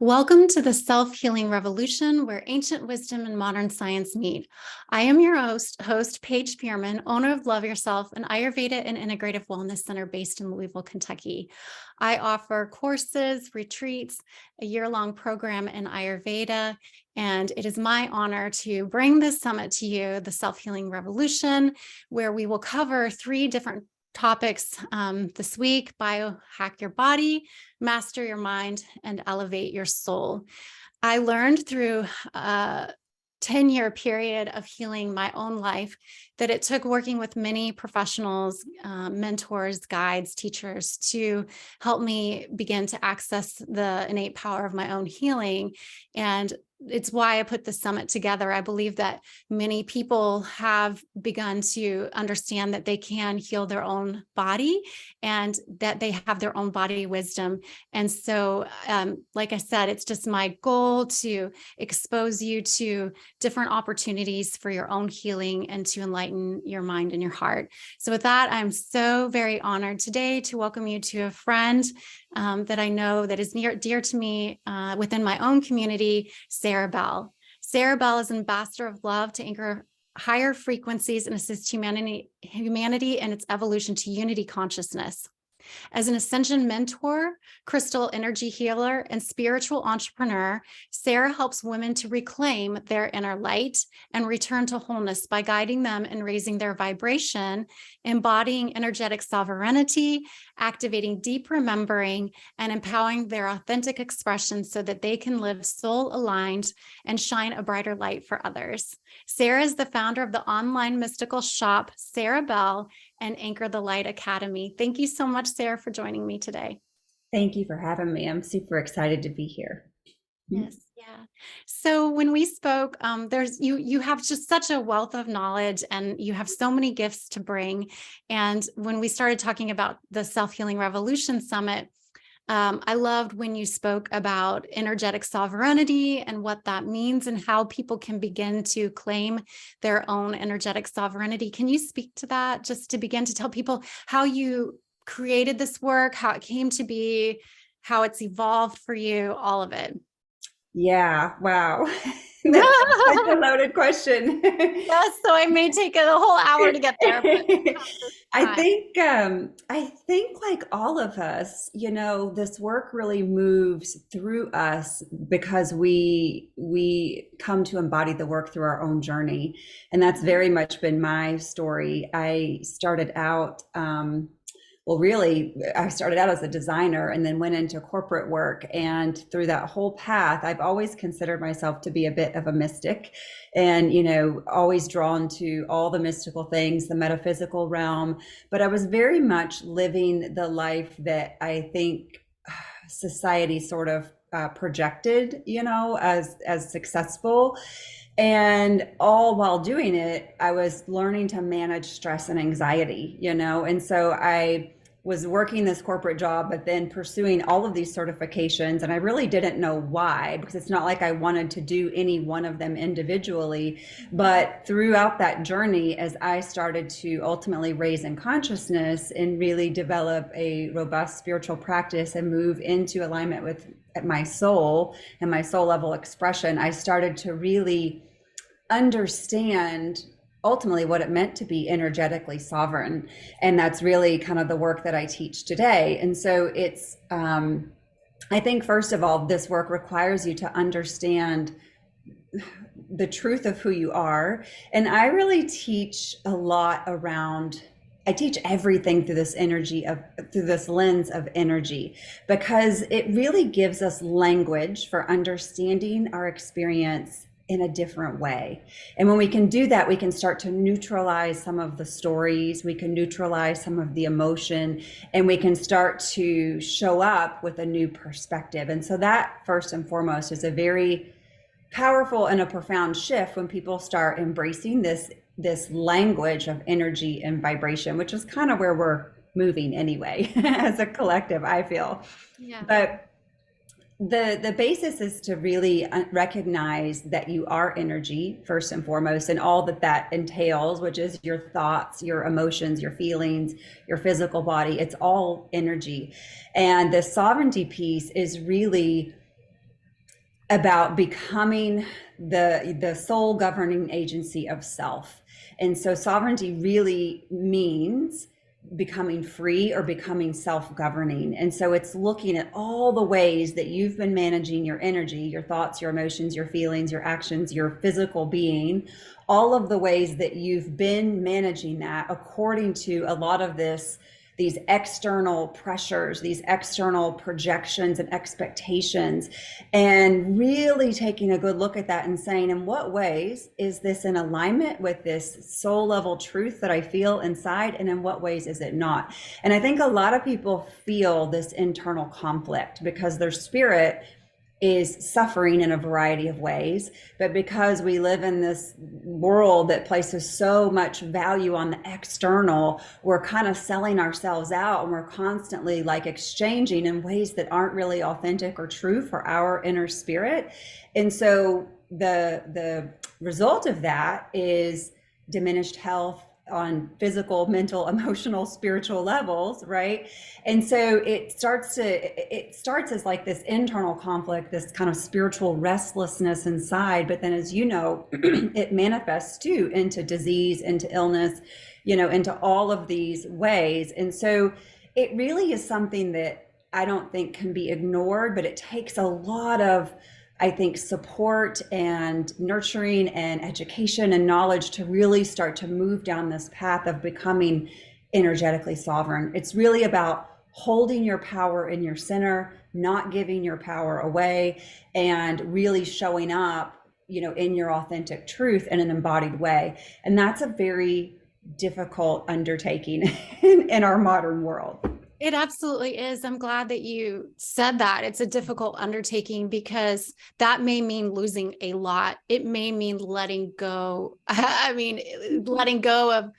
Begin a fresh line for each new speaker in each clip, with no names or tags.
Welcome to the Self-Healing Revolution, where ancient wisdom and modern science meet. I am your host Paige Spearman, owner of Love Yourself, an Ayurveda and Integrative Wellness Center based in Louisville, Kentucky. I offer courses, retreats, a year-long program in Ayurveda, and it is my honor to bring this summit to you, the Self-Healing Revolution, where we will cover 3 different topics this week: biohack your body, master your mind, and elevate your soul. I learned through a 10-year period of healing my own life that it took working with many professionals, mentors, guides, teachers to help me begin to access the innate power of my own healing. And it's why I put the summit together. I believe that many people have begun to understand that they can heal their own body and that they have their own body wisdom. And so, like I said, it's just my goal to expose you to different opportunities for your own healing and to enlighten your mind and your heart. So with that, I'm so very honored today to welcome you to a friend that I know that is dear to me within my own community, Sarah Belle. Sarah Belle is an ambassador of love to anchor higher frequencies and assist humanity in its evolution to unity consciousness. As an ascension mentor, crystal energy healer, and spiritual entrepreneur, Sarah helps women to reclaim their inner light and return to wholeness by guiding them in raising their vibration, embodying energetic sovereignty, activating deep remembering, and empowering their authentic expression so that they can live soul-aligned and shine a brighter light for others. Sarah is the founder of the online mystical shop, Sarah Belle, and Anchor the Light Academy. Thank you so much, Sarah, for joining me today.
Thank you for having me. I'm super excited to be here.
Yes, yeah. So when we spoke, you have just such a wealth of knowledge and you have so many gifts to bring. And when we started talking about the Self-Healing Revolution Summit, I loved when you spoke about energetic sovereignty and what that means and how people can begin to claim their own energetic sovereignty. Can you speak to that, just to begin to tell people how you created this work, how it came to be, how it's evolved for you, all of it?
Yeah, wow. That's such a loaded question.
Yes, so I may take a whole hour to get there, but
I
time.
think like all of us, this work really moves through us because we come to embody the work through our own journey. And that's very much been my story. I started out I started out as a designer and then went into corporate work. And through that whole path, I've always considered myself to be a bit of a mystic and, always drawn to all the mystical things, the metaphysical realm. But I was very much living the life that I think society sort of projected, as successful. And all while doing it, I was learning to manage stress and anxiety, and so I was working this corporate job, but then pursuing all of these certifications. And I really didn't know why, because it's not like I wanted to do any one of them individually. But throughout that journey, as I started to ultimately raise in consciousness and really develop a robust spiritual practice and move into alignment with my soul and my soul level expression, I started to really understand ultimately what it meant to be energetically sovereign. And that's really kind of the work that I teach today. And so it's, I think, first of all, this work requires you to understand the truth of who you are. And I really teach a lot around, I teach everything through through this lens of energy, because it really gives us language for understanding our experience in a different way. And when we can do that, we can start to neutralize some of the stories, we can neutralize some of the emotion, and we can start to show up with a new perspective. And so that, first and foremost, is a very powerful and a profound shift when people start embracing this language of energy and vibration, which is kind of where we're moving anyway as a collective, I feel.
Yeah.
But the basis is to really recognize that you are energy first and foremost, and all that entails, which is your thoughts, your emotions, your feelings, your physical body. It's all energy. And the sovereignty piece is really about becoming the sole governing agency of self. And so sovereignty really means becoming free or becoming self-governing. And so it's looking at all the ways that you've been managing your energy, your thoughts, your emotions, your feelings, your actions, your physical being, all of the ways that you've been managing that according to a lot of these external pressures, these external projections and expectations, and really taking a good look at that and saying, in what ways is this in alignment with this soul level truth that I feel inside, and in what ways is it not? And I think a lot of people feel this internal conflict because their spirit is suffering in a variety of ways. But because we live in this world that places so much value on the external, we're kind of selling ourselves out, and we're constantly like exchanging in ways that aren't really authentic or true for our inner spirit. And so the result of that is diminished health on physical, mental, emotional, spiritual levels, right? And so it starts as like this internal conflict, this kind of spiritual restlessness inside. But then, as you know, it manifests too into disease, into illness, into all of these ways. And so it really is something that I don't think can be ignored, but it takes a lot of, I think, support and nurturing and education and knowledge to really start to move down this path of becoming energetically sovereign. It's really about holding your power in your center, not giving your power away, and really showing up, in your authentic truth in an embodied way. And that's a very difficult undertaking in our modern world.
It absolutely is. I'm glad that you said that. It's a difficult undertaking because that may mean losing a lot. It may mean letting go. I mean, letting go of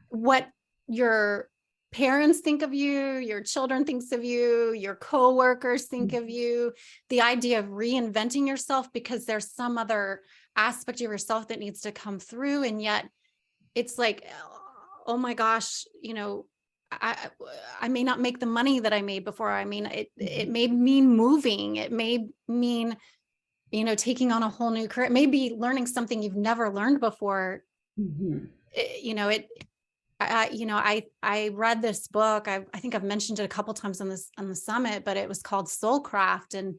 what your parents think of you, your children thinks of you, your coworkers think of you, the idea of reinventing yourself because there's some other aspect of yourself that needs to come through. And yet it's like, oh my gosh, I may not make the money that I made before. I mean, it may mean moving. It may mean, taking on a whole new career. It may be learning something you've never learned before.
Mm-hmm.
I read this book. I think I've mentioned it a couple times on the summit, but it was called Soulcraft. And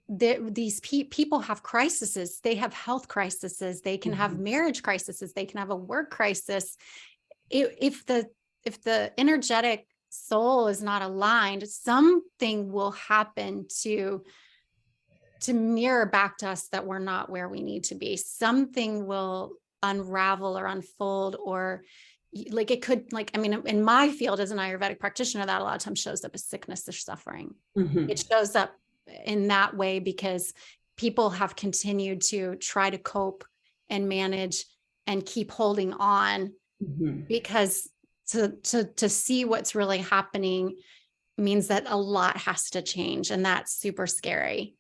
these people have crises. They have health crises. They can have marriage crises. They can have a work crisis. If the energetic soul is not aligned, something will happen to mirror back to us that we're not where we need to be. Something will unravel or unfold, or like it could, in my field as an Ayurvedic practitioner, that a lot of times shows up as sickness or suffering. It shows up in that way because people have continued to try to cope and manage and keep holding on because to see what's really happening means that a lot has to change, and that's super scary.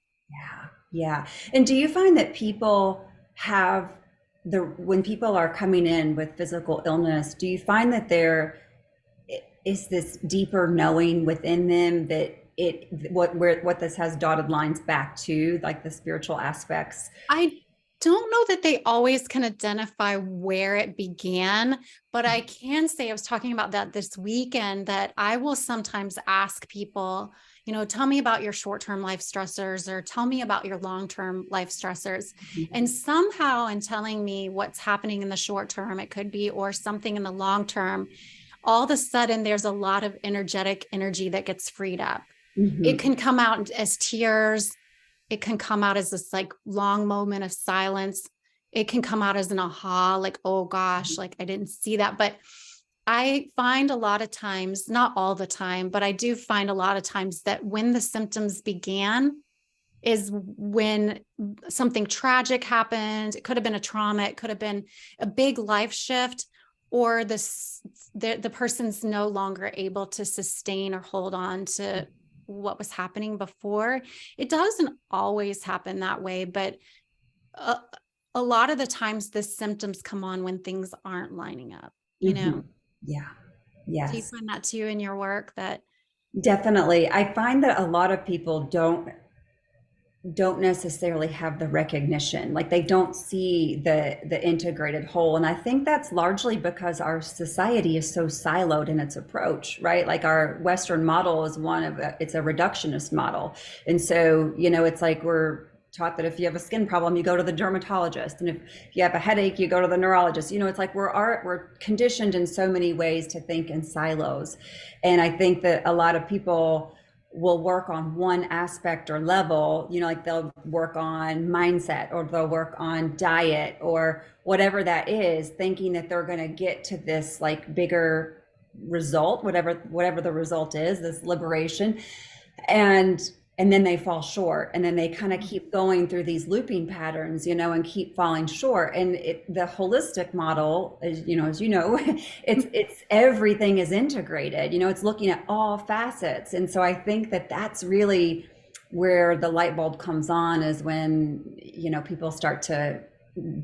Yeah. And do you find that people have when people are coming in with physical illness, do you find that there is this deeper knowing within them that what this has dotted lines back to, like the spiritual aspects?
I don't know that they always can identify where it began, but I can say I was talking about that this weekend, that I will sometimes ask people, tell me about your short-term life stressors, or tell me about your long-term life stressors. And somehow in telling me what's happening in the short term, it could be, or something in the long term, all of a sudden there's a lot of energetic energy that gets freed up. It can come out as tears. It can come out as this like long moment of silence. It can come out as an aha, like, oh gosh, like I didn't see that. But I find a lot of times, not all the time, but I do find a lot of times that when the symptoms began is when something tragic happened. It could have been a trauma. It could have been a big life shift, or the person's no longer able to sustain or hold on to what was happening before. It doesn't always happen that way, but a lot of the times the symptoms come on when things aren't lining up,
Yeah. Yes.
Do you find that too in your work? That
definitely. I find that a lot of people don't don't necessarily have the recognition, like they don't see the integrated whole. And I think that's largely because our society is so siloed in its approach, right? Like our Western model is it's a reductionist model. And so, it's like we're taught that if you have a skin problem, you go to the dermatologist, and if you have a headache, you go to the neurologist. It's like we're conditioned in so many ways to think in silos. And I think that a lot of people will work on one aspect or level, like they'll work on mindset, or they'll work on diet, or whatever that is, thinking that they're going to get to this like bigger result, whatever the result is, this liberation. And then they fall short, and then they kind of keep going through these looping patterns, and keep falling short. And the holistic model is, it's everything is integrated, it's looking at all facets. And so I think that that's really where the light bulb comes on, is when, people start to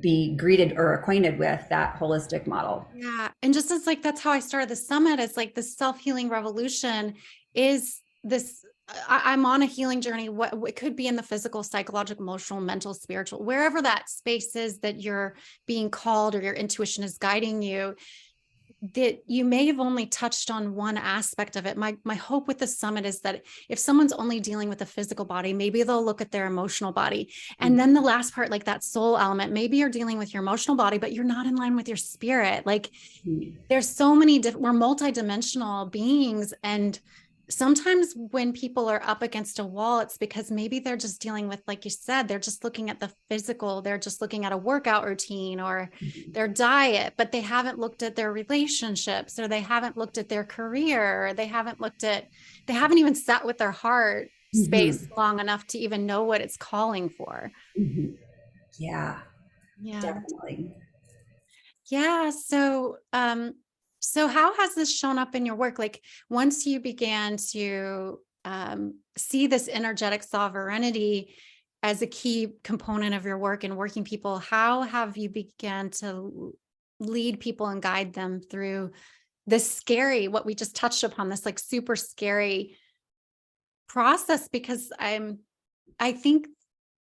be greeted or acquainted with that holistic model.
Yeah. And just as like, that's how I started the summit, is like the self-healing revolution is this. I'm on a healing journey. What it could be in the physical, psychological, emotional, mental, spiritual, wherever that space is that you're being called, or your intuition is guiding you, that you may have only touched on one aspect of it. My hope with the summit is that if someone's only dealing with the physical body, maybe they'll look at their emotional body. And then the last part, like that soul element, maybe you're dealing with your emotional body, but you're not in line with your spirit. Like there's so many we're multidimensional beings. And sometimes when people are up against a wall, it's because maybe they're just dealing with, like you said, they're just looking at the physical, they're just looking at a workout routine or their diet, but they haven't looked at their relationships, or they haven't looked at their career, or they haven't even sat with their heart space long enough to even know what it's calling for.
Yeah,
Yeah.
definitely.
Yeah. So how has this shown up in your work? Like once you began to see this energetic sovereignty as a key component of your work and working people, how have you began to lead people and guide them through this scary, what we just touched upon, this like super scary process? Because I think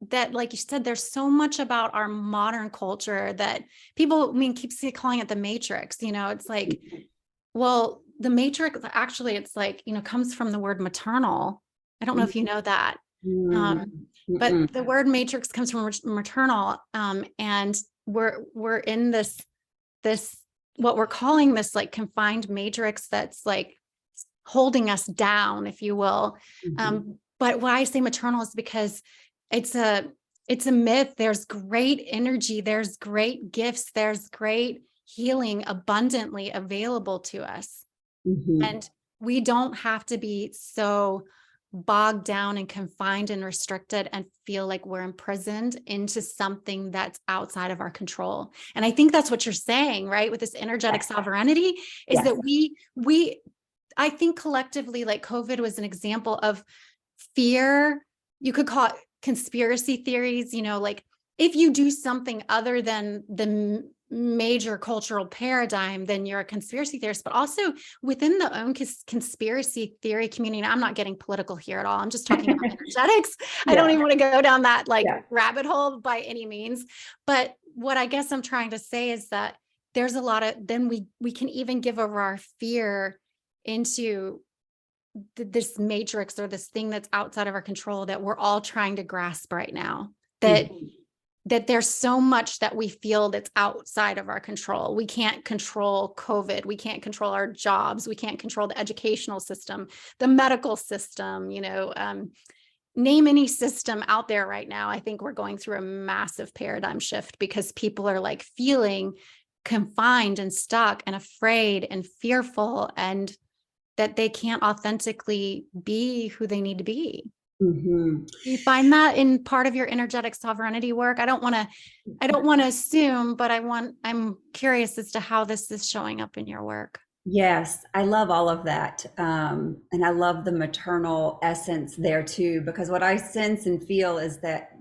that, like you said, there's so much about our modern culture that people, keep calling it the matrix. It's like, well, the matrix actually, it's like, comes from the word maternal. I don't know if you know that. But the word matrix comes from maternal. And we're in this, what we're calling this like confined matrix that's like holding us down, if you will. But why I say maternal is because it's a myth. There's great energy, there's great gifts, there's great healing abundantly available to us. And we don't have to be so bogged down and confined and restricted and feel like we're imprisoned into something that's outside of our control. And I think that's what you're saying, right? With this energetic sovereignty, is that I think collectively, like COVID was an example of fear. You could call it conspiracy theories, like if you do something other than the major cultural paradigm, then you're a conspiracy theorist. But also within the own conspiracy theory community, and I'm not getting political here at all, I'm just talking about energetics. I don't even want to go down that rabbit hole by any means. But what I guess I'm trying to say is that there's a lot of, then we can even give over our fear into this matrix, or this thing that's outside of our control, that we're all trying to grasp right now, that there's so much that we feel that's outside of our control. We can't control COVID. We can't control our jobs. We can't control the educational system, the medical system, name any system out there right now. I think we're going through a massive paradigm shift because people are like feeling confined and stuck and afraid and fearful, and that they can't authentically be who they need to be. Do you find that in part of your energetic sovereignty work? I don't want to assume, but I'm curious as to how this is showing up in your work.
Yes, I love all of that. And I love the maternal essence there too, because what I sense and feel is that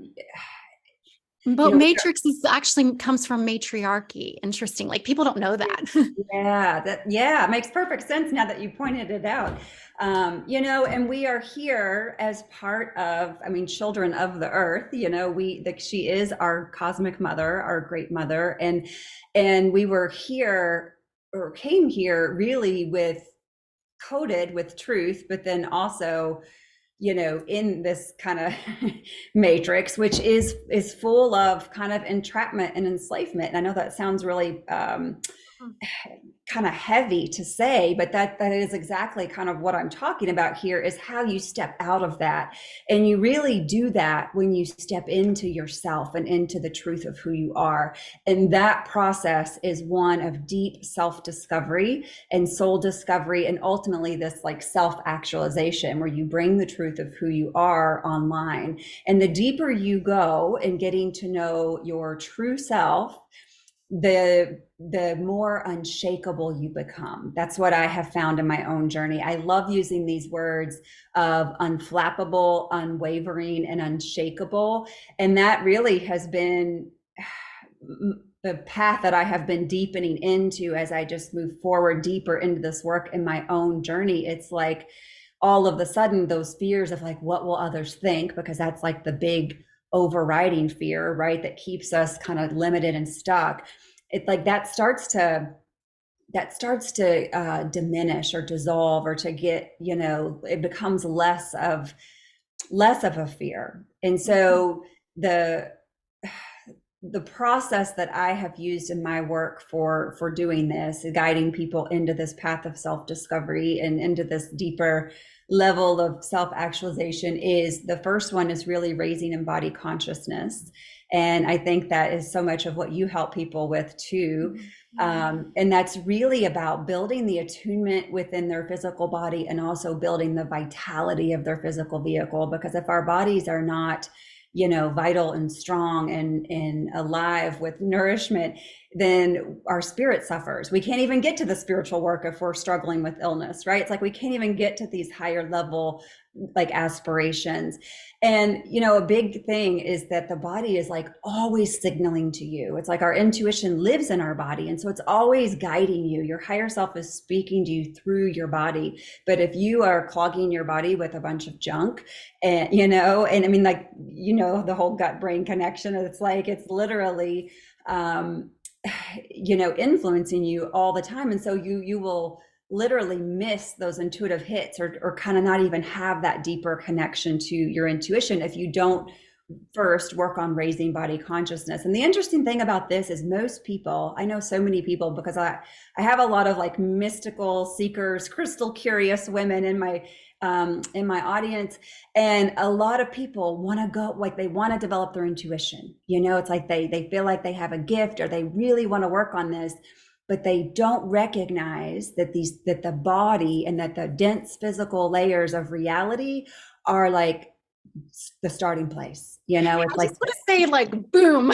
You
But
know,
matrix is actually comes from matriarchy. Interesting. Like people don't know that.
it makes perfect sense now that you pointed it out. And we are here as part of, I mean, children of the earth. She is our cosmic mother, our great mother, and we were here or came here really with coded with truth, but then also in this kind of matrix, which is full of kind of entrapment and enslavement. And I know that sounds really kind of heavy to say, but that is exactly kind of what I'm talking about here, is how you step out of that. And you really do that when you step into yourself and into the truth of who you are. And that process is one of deep self-discovery and soul discovery, and ultimately this like self-actualization, where you bring the truth of who you are online. And the deeper you go in getting to know your true self, the more unshakable you become. That's what I have found in my own journey. I love using these words of unflappable, unwavering, and unshakable. And that really has been the path that I have been deepening into as I just move forward deeper into this work in my own journey. It's like all of a sudden those fears of like, what will others think? Because that's like the big overriding fear, right? That keeps us kind of limited and stuck. It's like that starts to diminish or dissolve, or to get, it becomes less of a fear. And so the process that I have used in my work for doing this, guiding people into this path of self-discovery and into this deeper level of self-actualization, is the first one is really raising embodied consciousness. And I think that is so much of what you help people with too. And that's really about building the attunement within their physical body, and also building the vitality of their physical vehicle. Because if our bodies are not vital and strong and alive with nourishment, then our spirit suffers. We can't even get to the spiritual work if we're struggling with illness, right? It's like we can't even get to these higher level like aspirations. And a big thing is that the body is like always signaling to you. It's like our intuition lives in our body, and so it's always guiding you. Your higher self is speaking to you through your body. But if you are clogging your body with a bunch of junk, and and I mean, like, the whole gut brain connection, it's like it's literally influencing you all the time. And so you will literally miss those intuitive hits, or kind of not even have that deeper connection to your intuition if you don't first work on raising body consciousness. And the interesting thing about this is most people, I know so many people, because I have a lot of like mystical seekers, crystal curious women in my audience. And a lot of people want to go, like they want to develop their intuition. It's like they feel like they have a gift, or they really want to work on this, but they don't recognize that the body and that the dense physical layers of reality are like the starting place. It's
I
like,
just want to say, like, boom.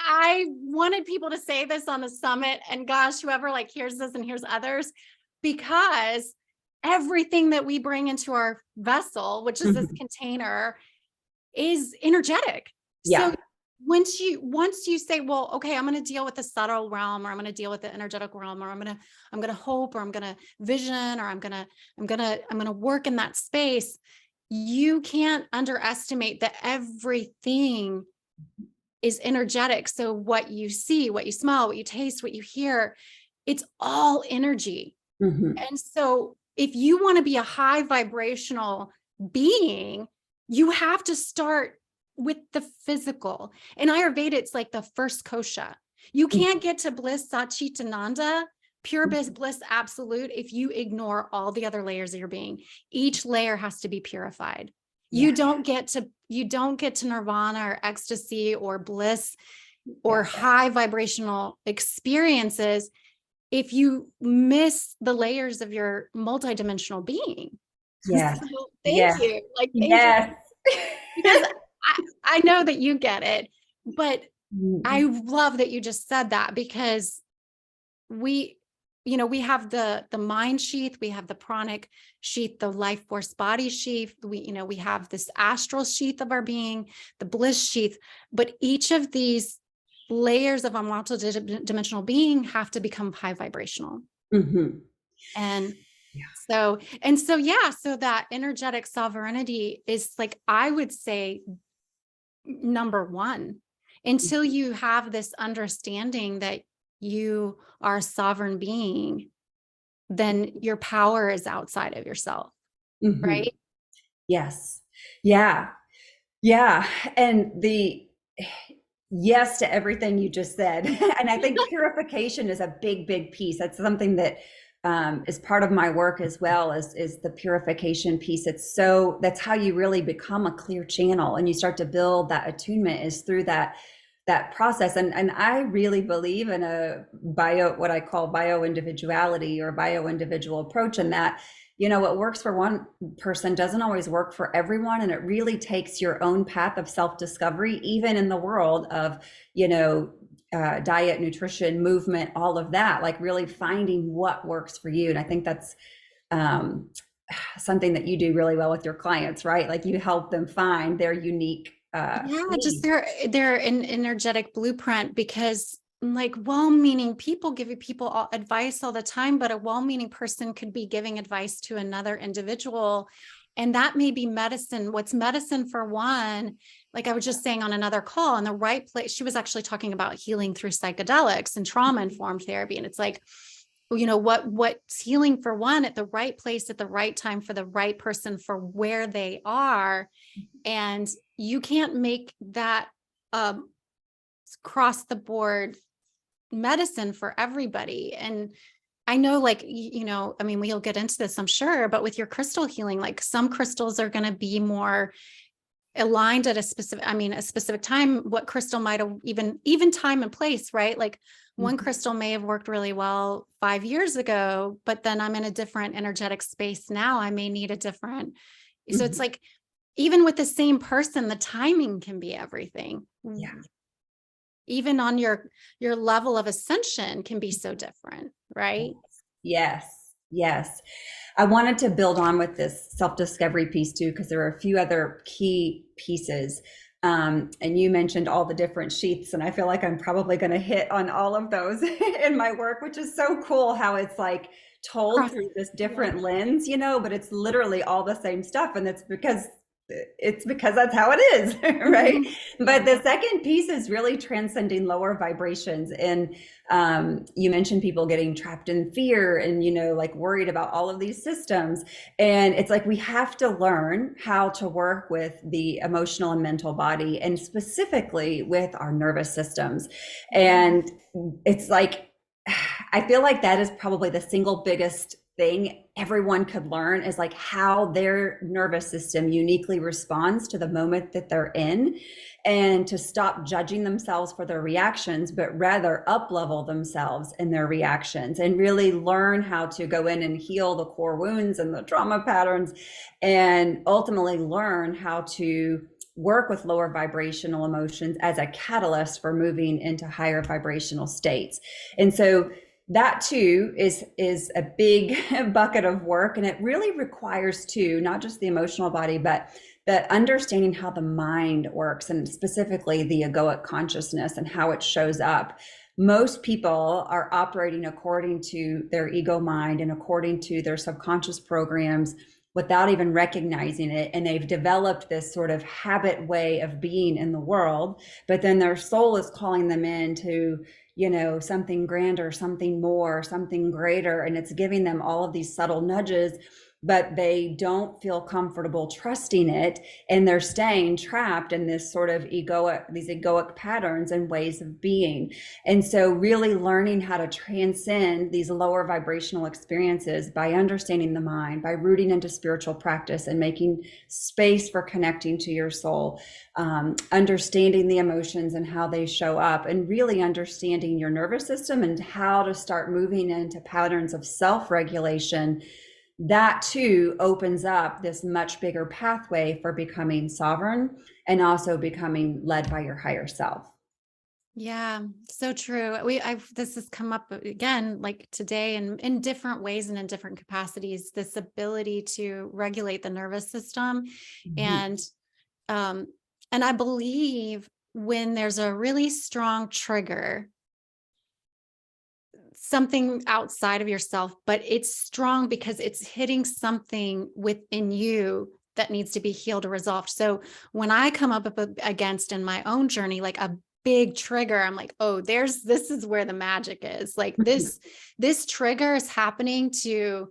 I wanted people to say this on the summit, and gosh, whoever like hears this and hears others, because everything that we bring into our vessel, which is this container, is energetic.
yeah.
So once you say, well, okay, I'm going to deal with the subtle realm, or I'm going to deal with the energetic realm, or I'm going to hope, or I'm going to vision, or I'm going to work in that space, you can't underestimate that everything is energetic. So what you see, what you smell, what you taste, what you hear, it's all energy. And so if you want to be a high vibrational being, you have to start with the physical. In Ayurveda, it's like the first kosha. You can't get to bliss Satchitananda, pure bliss absolute, if you ignore all the other layers of your being. Each layer has to be purified. You don't get to nirvana or ecstasy or bliss or high vibrational experiences if you miss the layers of your multidimensional being.
Yeah.
So thank you. Like, thank you. Because I know that you get it, but I love that you just said that, because we we have the mind sheath, we have the pranic sheath, the life force body sheath, we have this astral sheath of our being, the bliss sheath, but each of these layers of our multi-dimensional being have to become high vibrational.
Mm-hmm.
And
Yeah.
so that energetic sovereignty is, like, I would say, number one, until you have this understanding that you are a sovereign being, then your power is outside of yourself,
Mm-hmm.
right?
Yes. Yeah. Yeah. And yes to everything you just said. And I think purification is a big, big piece. That's something that is part of my work as well, is the purification piece. That's how you really become a clear channel and you start to build that attunement, is through that process. And I really believe in what I call bio individuality or bio individual approach, and that, what works for one person doesn't always work for everyone. And it really takes your own path of self-discovery, even in the world of, diet, nutrition, movement, all of that, like really finding what works for you. And I think that's something that you do really well with your clients, right? Like you help them find their unique
Just
needs.
they're an energetic blueprint, because, like, well-meaning people give people advice all the time, but a well-meaning person could be giving advice to another individual, and that may be medicine. What's medicine for one, like I was just saying on another call, in the right place. She was actually talking about healing through psychedelics and trauma-informed therapy, and it's like, what's healing for one, at the right place at the right time for the right person for where they are. And you can't make that cross the board medicine for everybody. And I know, like, I mean, we'll get into this, I'm sure, but with your crystal healing, like, some crystals are going to be more aligned at a specific time. What crystal might have even time and place, right? Like, one crystal may have worked really well 5 years ago, but then I'm in a different energetic space now. I may need a different. So it's like, even with the same person, the timing can be everything.
Yeah.
Even on your level of ascension can be so different, right?
Yes. Yes. I wanted to build on with this self-discovery piece too, because there are a few other key pieces. And you mentioned all the different sheaths, and I feel like I'm probably going to hit on all of those in my work, which is so cool how it's like told through this different lens, but it's literally all the same stuff. And it's because that's how it is, right? But the second piece is really transcending lower vibrations. And you mentioned people getting trapped in fear and, like worried about all of these systems. And it's like, we have to learn how to work with the emotional and mental body, and specifically with our nervous systems. And it's like, I feel like that is probably the single biggest thing everyone could learn, is like how their nervous system uniquely responds to the moment that they're in, and to stop judging themselves for their reactions, but rather up level themselves in their reactions, and really learn how to go in and heal the core wounds and the trauma patterns, and ultimately learn how to work with lower vibrational emotions as a catalyst for moving into higher vibrational states. And so that too is a big bucket of work, and it really requires too, not just the emotional body, but that understanding how the mind works, and specifically the egoic consciousness and how it shows up. Most people are operating according to their ego mind and according to their subconscious programs without even recognizing it, and they've developed this sort of habit way of being in the world, but then their soul is calling them into something grander, something more, something greater. And it's giving them all of these subtle nudges, but they don't feel comfortable trusting it. And they're staying trapped in this sort of these egoic patterns and ways of being. And so really learning how to transcend these lower vibrational experiences by understanding the mind, by rooting into spiritual practice and making space for connecting to your soul, understanding the emotions and how they show up, and really understanding your nervous system and how to start moving into patterns of self-regulation. That too opens up this much bigger pathway for becoming sovereign and also becoming led by your higher self.
Yeah, so true. This has come up again, like today, and in different ways and in different capacities, this ability to regulate the nervous system.
Mhm.
And, um, and I believe when there's a really strong trigger, something outside of yourself, but it's strong because it's hitting something within you that needs to be healed or resolved. So when I come up against in my own journey, like a big trigger, I'm like, oh, this is where the magic is. Like this trigger is happening to,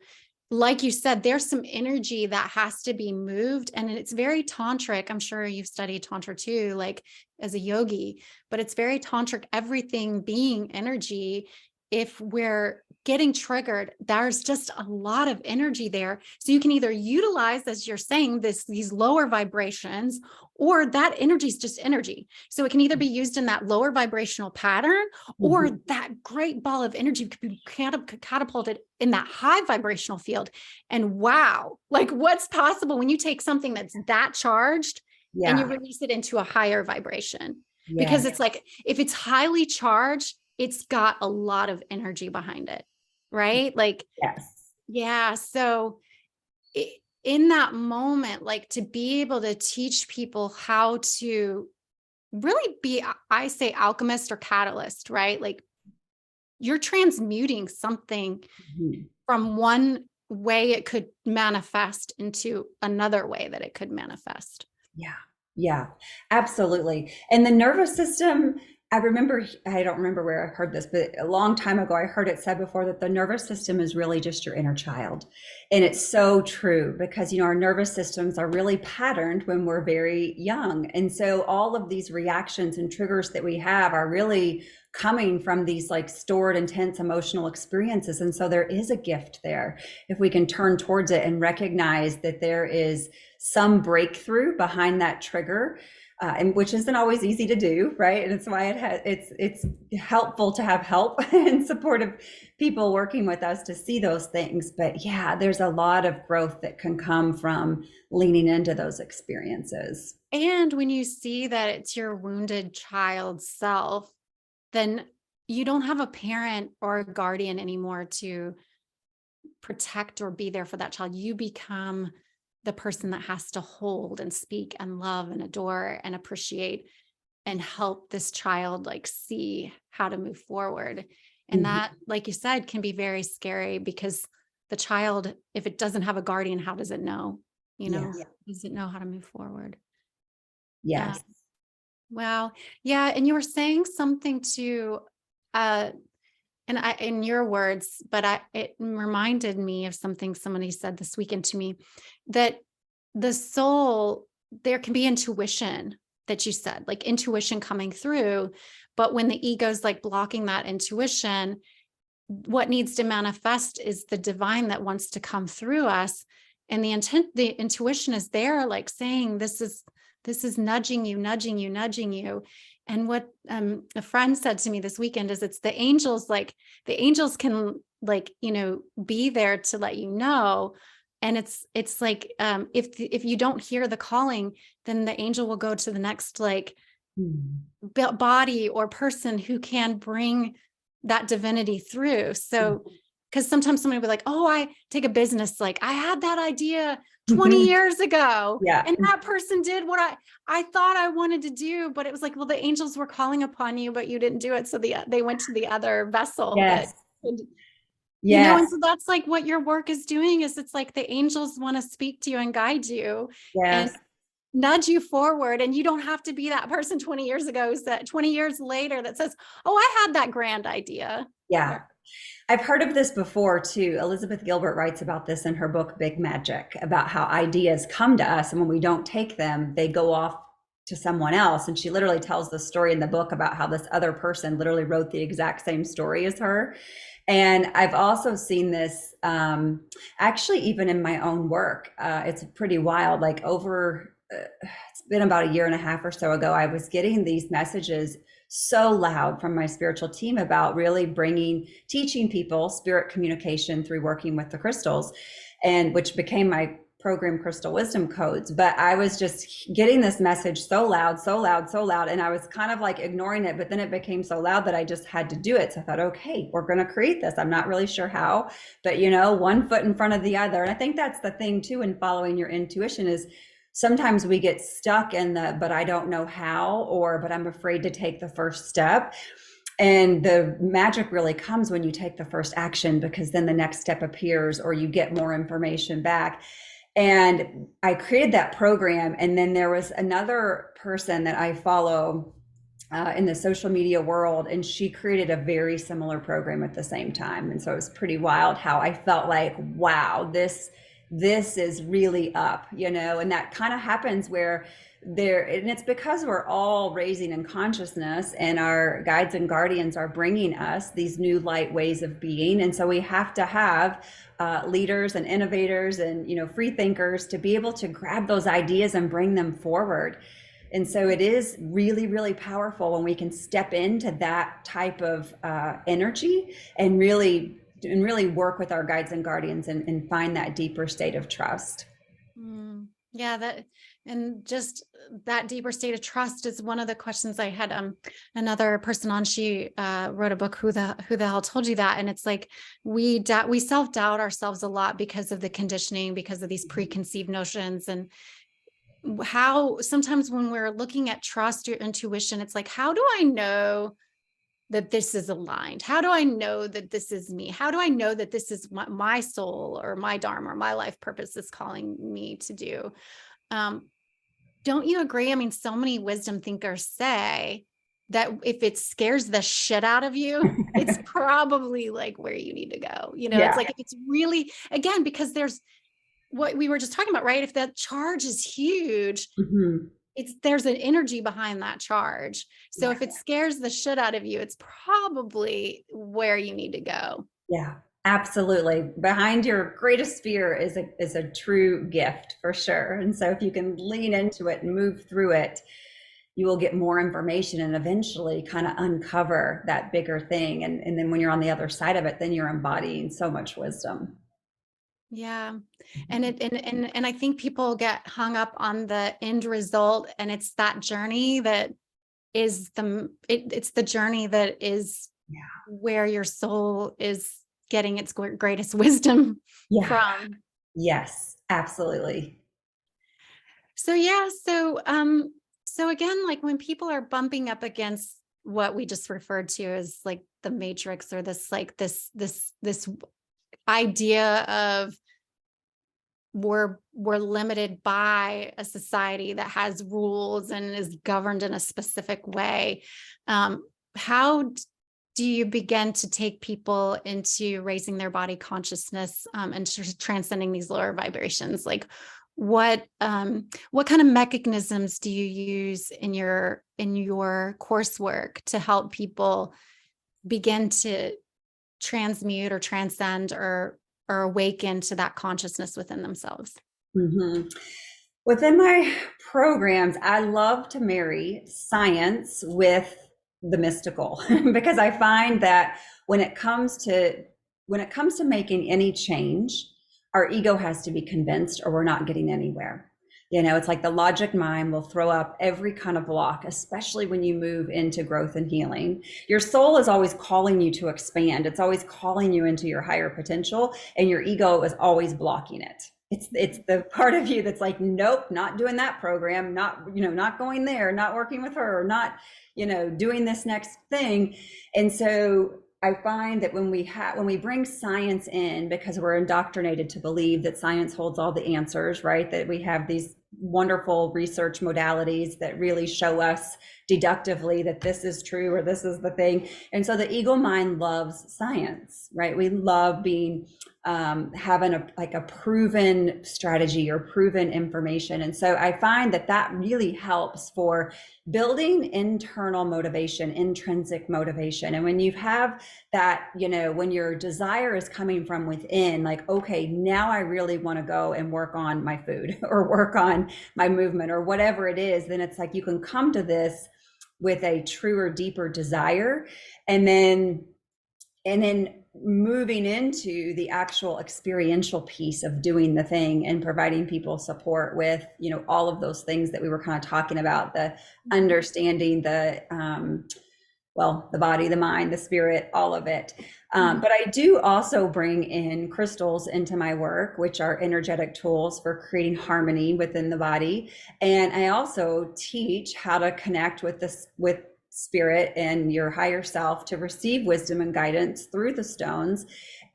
like you said, there's some energy that has to be moved. And it's very tantric. I'm sure you've studied tantra too, like as a yogi, but it's very tantric, everything being energy. If we're getting triggered, there's just a lot of energy there. So you can either utilize, as you're saying, these lower vibrations, or that energy is just energy. So it can either be used in that lower vibrational pattern, or
Mhm.
that great ball of energy could be catapulted in that high vibrational field. And wow, like what's possible when you take something that's that charged and you
Yeah.
release it into a higher vibration? Because
Yes.
it's like, if it's highly charged, it's got a lot of energy behind it, right? Like,
Yes.
yeah. So in that moment, like to be able to teach people how to really be, I say alchemist or catalyst, right? Like you're transmuting something
Mhm.
from one way it could manifest into another way that it could manifest.
Yeah. Yeah, absolutely. And the nervous system, I remember, I don't remember where I heard this, but a long time ago, I heard it said before that the nervous system is really just your inner child. And it's so true because, our nervous systems are really patterned when we're very young. And so all of these reactions and triggers that we have are really coming from these like stored intense emotional experiences. And so there is a gift there if we can turn towards it and recognize that there is some breakthrough behind that trigger, and which isn't always easy to do, right? And it's why it's helpful to have help and supportive people working with us to see those things. But yeah, there's a lot of growth that can come from leaning into those experiences.
And when you see that it's your wounded child self, then you don't have a parent or a guardian anymore to protect or be there for that child. You become the person that has to hold and speak and love and adore and appreciate and help this child like see how to move forward. And
Mhm.
that, like you said, can be very scary because the child, if it doesn't have a guardian, how does it know?
Yes.
Does it know how to move forward? Uh,
Yes.
wow. Yeah. And you were saying something to, uh, and in your words, but it reminded me of something somebody said this weekend to me, that the soul, there can be intuition, that you said, like intuition coming through. But when the ego's like blocking that intuition, what needs to manifest is the divine that wants to come through us. And the intuition is there, like saying, this is nudging you, nudging you, nudging you. And what a friend said to me this weekend is, it's the angels, like the angels can, like, be there to let you know. And it's like, if you don't hear the calling, then the angel will go to the next like
Mhm.
body or person who can bring that divinity through. So, because sometimes somebody will be like, oh, I take a business, like I had that idea 20
Mhm.
years ago,
Yeah.
and that person did what I thought I wanted to do, but it was like, well, the angels were calling upon you, but you didn't do it. So they went to the other vessel that
Yes.
could, and
Yes.
so that's like what your work is doing, is it's like the angels want to speak to you and guide you and
Yes.
nudge you forward. And you don't have to be that person 20 years ago, that 20 years later that says, oh, I had that grand idea.
Yeah. I've heard of this before too. Elizabeth Gilbert writes about this in her book, Big Magic, about how ideas come to us and when we don't take them, they go off to someone else. And she literally tells the story in the book about how this other person literally wrote the exact same story as her. And I've also seen this actually even in my own work. It's pretty wild. Like it's been about a year and a half or so ago, I was getting these messages so loud from my spiritual team about really teaching people spirit communication through working with the crystals, and which became my program crystal wisdom codes, but I was just getting this message so loud, so loud, so loud. And I was kind of like ignoring it, but then it became so loud that I just had to do it. So I thought, okay, we're going to create this. I'm not really sure how, but one foot in front of the other. And I think that's the thing too, in following your intuition is sometimes we get stuck in but I don't know how, but I'm afraid to take the first step. And the magic really comes when you take the first action, because then the next step appears or you get more information back. And I created that program. And then there was another person that I follow in the social media world, and she created a very similar program at the same time. And so it was pretty wild how I felt like, wow, this is really up, and that kind of happens where and it's because we're all raising in consciousness, and our guides and guardians are bringing us these new light ways of being. And so we have to have leaders and innovators and free thinkers to be able to grab those ideas and bring them forward. And so it is really, really powerful when we can step into that type of energy and really work with our guides and guardians and find that deeper state of trust.
Yeah, and just that deeper state of trust is one of the questions I had. Another person on, she wrote a book, Who the Hell Told You That? And it's like we self-doubt ourselves a lot because of the conditioning, because of these preconceived notions. And how sometimes when we're looking at trust or intuition, it's like, how do I know that this is aligned? How do I know that this is me? How do I know that this is what my soul or my dharma or my life purpose is calling me to do? Don't you agree? I mean, so many wisdom thinkers say that if it scares the shit out of you, it's probably like where you need to go. It's like, if it's really, again, because there's what we were just talking about, right? If that charge is huge, there's an energy behind that charge. So if it scares the shit out of you, it's probably where you need to go.
Yeah, absolutely. Behind your greatest fear is a true gift, for sure. And so if you can lean into it and move through it, you will get more information and eventually kind of uncover that bigger thing. And then when you're on the other side of it, then you're embodying so much wisdom.
Yeah. And I think people get hung up on the end result, and it's that journey that is it's the journey that is where your soul is getting its greatest wisdom from.
Yes, absolutely.
So so again, like when people are bumping up against what we just referred to as like the matrix, or this idea of we're limited by a society that has rules and is governed in a specific way. How do you begin to take people into raising their body consciousness and transcending these lower vibrations? Like what kind of mechanisms do you use in your coursework to help people begin to transmute or transcend or awaken to that consciousness within themselves?
Within my programs, I love to marry science with the mystical because I find that when it comes to making any change, our ego has to be convinced or we're not getting anywhere. It's like the logic mind will throw up every kind of block, especially when you move into growth and healing. Your soul is always calling you to expand. It's always calling you into your higher potential, and your ego is always blocking it. It's the part of you that's like, nope, not doing that program, not going there, not working with her, not, doing this next thing. And so I find that when we bring science in, because we're indoctrinated to believe that science holds all the answers, right? That we have these wonderful research modalities that really show us deductively that this is true or this is the thing. And so the ego mind loves science, right? We love being having a proven strategy or proven information. And so I find that really helps for building internal motivation, intrinsic motivation. And when you have that, when your desire is coming from within, like, okay, now I really want to go and work on my food or work on my movement or whatever it is, then it's like you can come to this with a truer, deeper desire. And then moving into the actual experiential piece of doing the thing and providing people support with, all of those things that we were kind of talking about, the understanding, the body, the mind, the spirit, all of it. But I do also bring in crystals into my work, which are energetic tools for creating harmony within the body. And I also teach how to connect with spirit and your higher self to receive wisdom and guidance through the stones,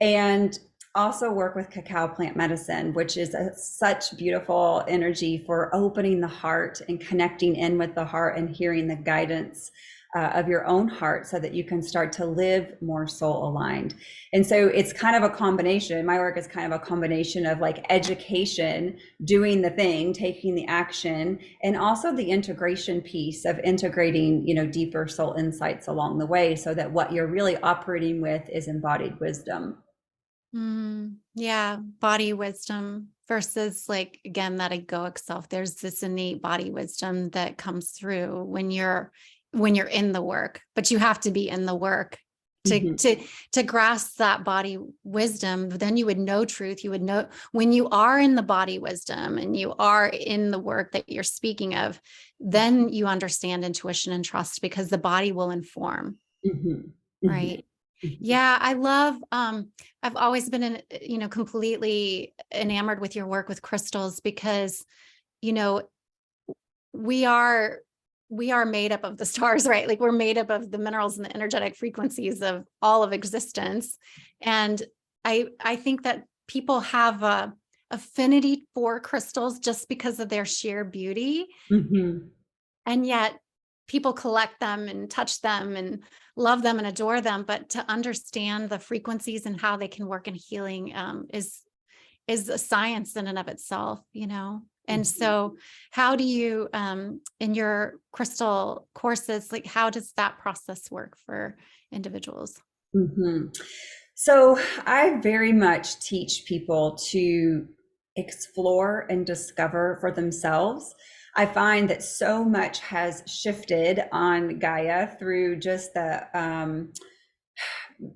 and also work with cacao plant medicine, which is such beautiful energy for opening the heart and connecting in with the heart and hearing the guidance of your own heart, so that you can start to live more soul aligned. And so it's kind of a combination. My work is kind of a combination of like education, doing the thing, taking the action, and also the integration piece of integrating, deeper soul insights along the way, so that what you're really operating with is embodied wisdom.
Yeah, body wisdom versus, like, again, that egoic self. There's this innate body wisdom that comes through when you're in the work, but you have to be in the work to grasp that body wisdom. Then you would know truth. You would know when you are in the body wisdom and you are in the work that you're speaking of, then you understand intuition and trust, because the body will inform. Right. Yeah, I love, I've always been, completely enamored with your work with crystals, because, we are made up of the stars, right? Like, we're made up of the minerals and the energetic frequencies of all of existence. And I think that people have a affinity for crystals just because of their sheer beauty. And yet people collect them and touch them and love them and adore them. But to understand the frequencies and how they can work in healing is a science in and of itself, And so how do you, in your crystal courses, like, how does that process work for individuals?
So I very much teach people to explore and discover for themselves. I find that so much has shifted on Gaia through just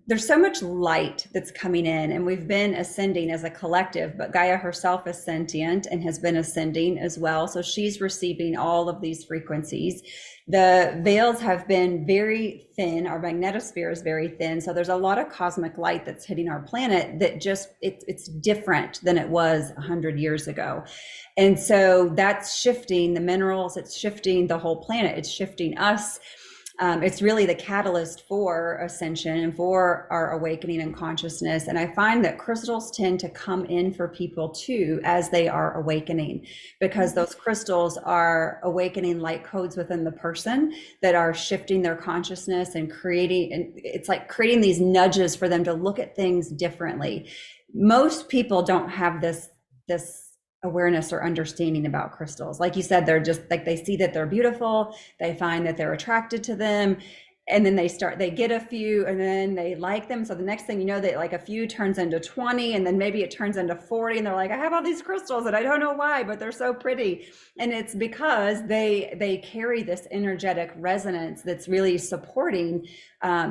there's so much light that's coming in, and we've been ascending as a collective, but Gaia herself is sentient and has been ascending as well. So she's receiving all of these frequencies. The veils have been very thin. Our magnetosphere is very thin. So there's a lot of cosmic light that's hitting our planet that just, it's different than it was 100 years ago. And so that's shifting the minerals, it's shifting the whole planet, it's shifting us. It's really the catalyst for ascension and for our awakening and consciousness. And I find that crystals tend to come in for people too as they are awakening, because those crystals are awakening light codes within the person that are shifting their consciousness and it's like creating these nudges for them to look at things differently. Most people don't have this awareness or understanding about crystals. Like you said, they're just like, they see that they're beautiful, they find that they're attracted to them, and then they get a few and then they like them. So the next thing you know, that like a few turns into 20, and then maybe it turns into 40, and they're like, I have all these crystals and I don't know why, but they're so pretty. And it's because they carry this energetic resonance that's really supporting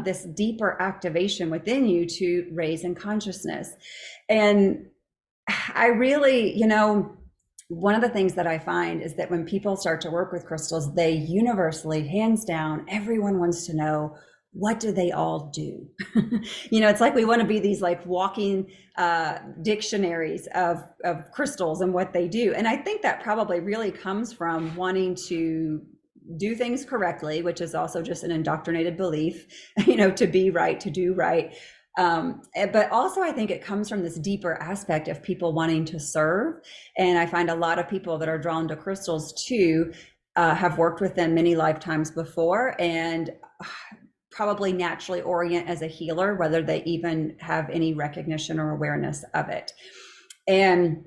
this deeper activation within you to raise in consciousness. And I really, one of the things that I find is that when people start to work with crystals, they universally, hands down, everyone wants to know, what do they all do? It's like we want to be these like walking dictionaries of crystals and what they do. And I think that probably really comes from wanting to do things correctly, which is also just an indoctrinated belief, to be right, to do right. But also I think it comes from this deeper aspect of people wanting to serve. And I find a lot of people that are drawn to crystals too have worked with them many lifetimes before, and probably naturally orient as a healer, whether they even have any recognition or awareness of it. And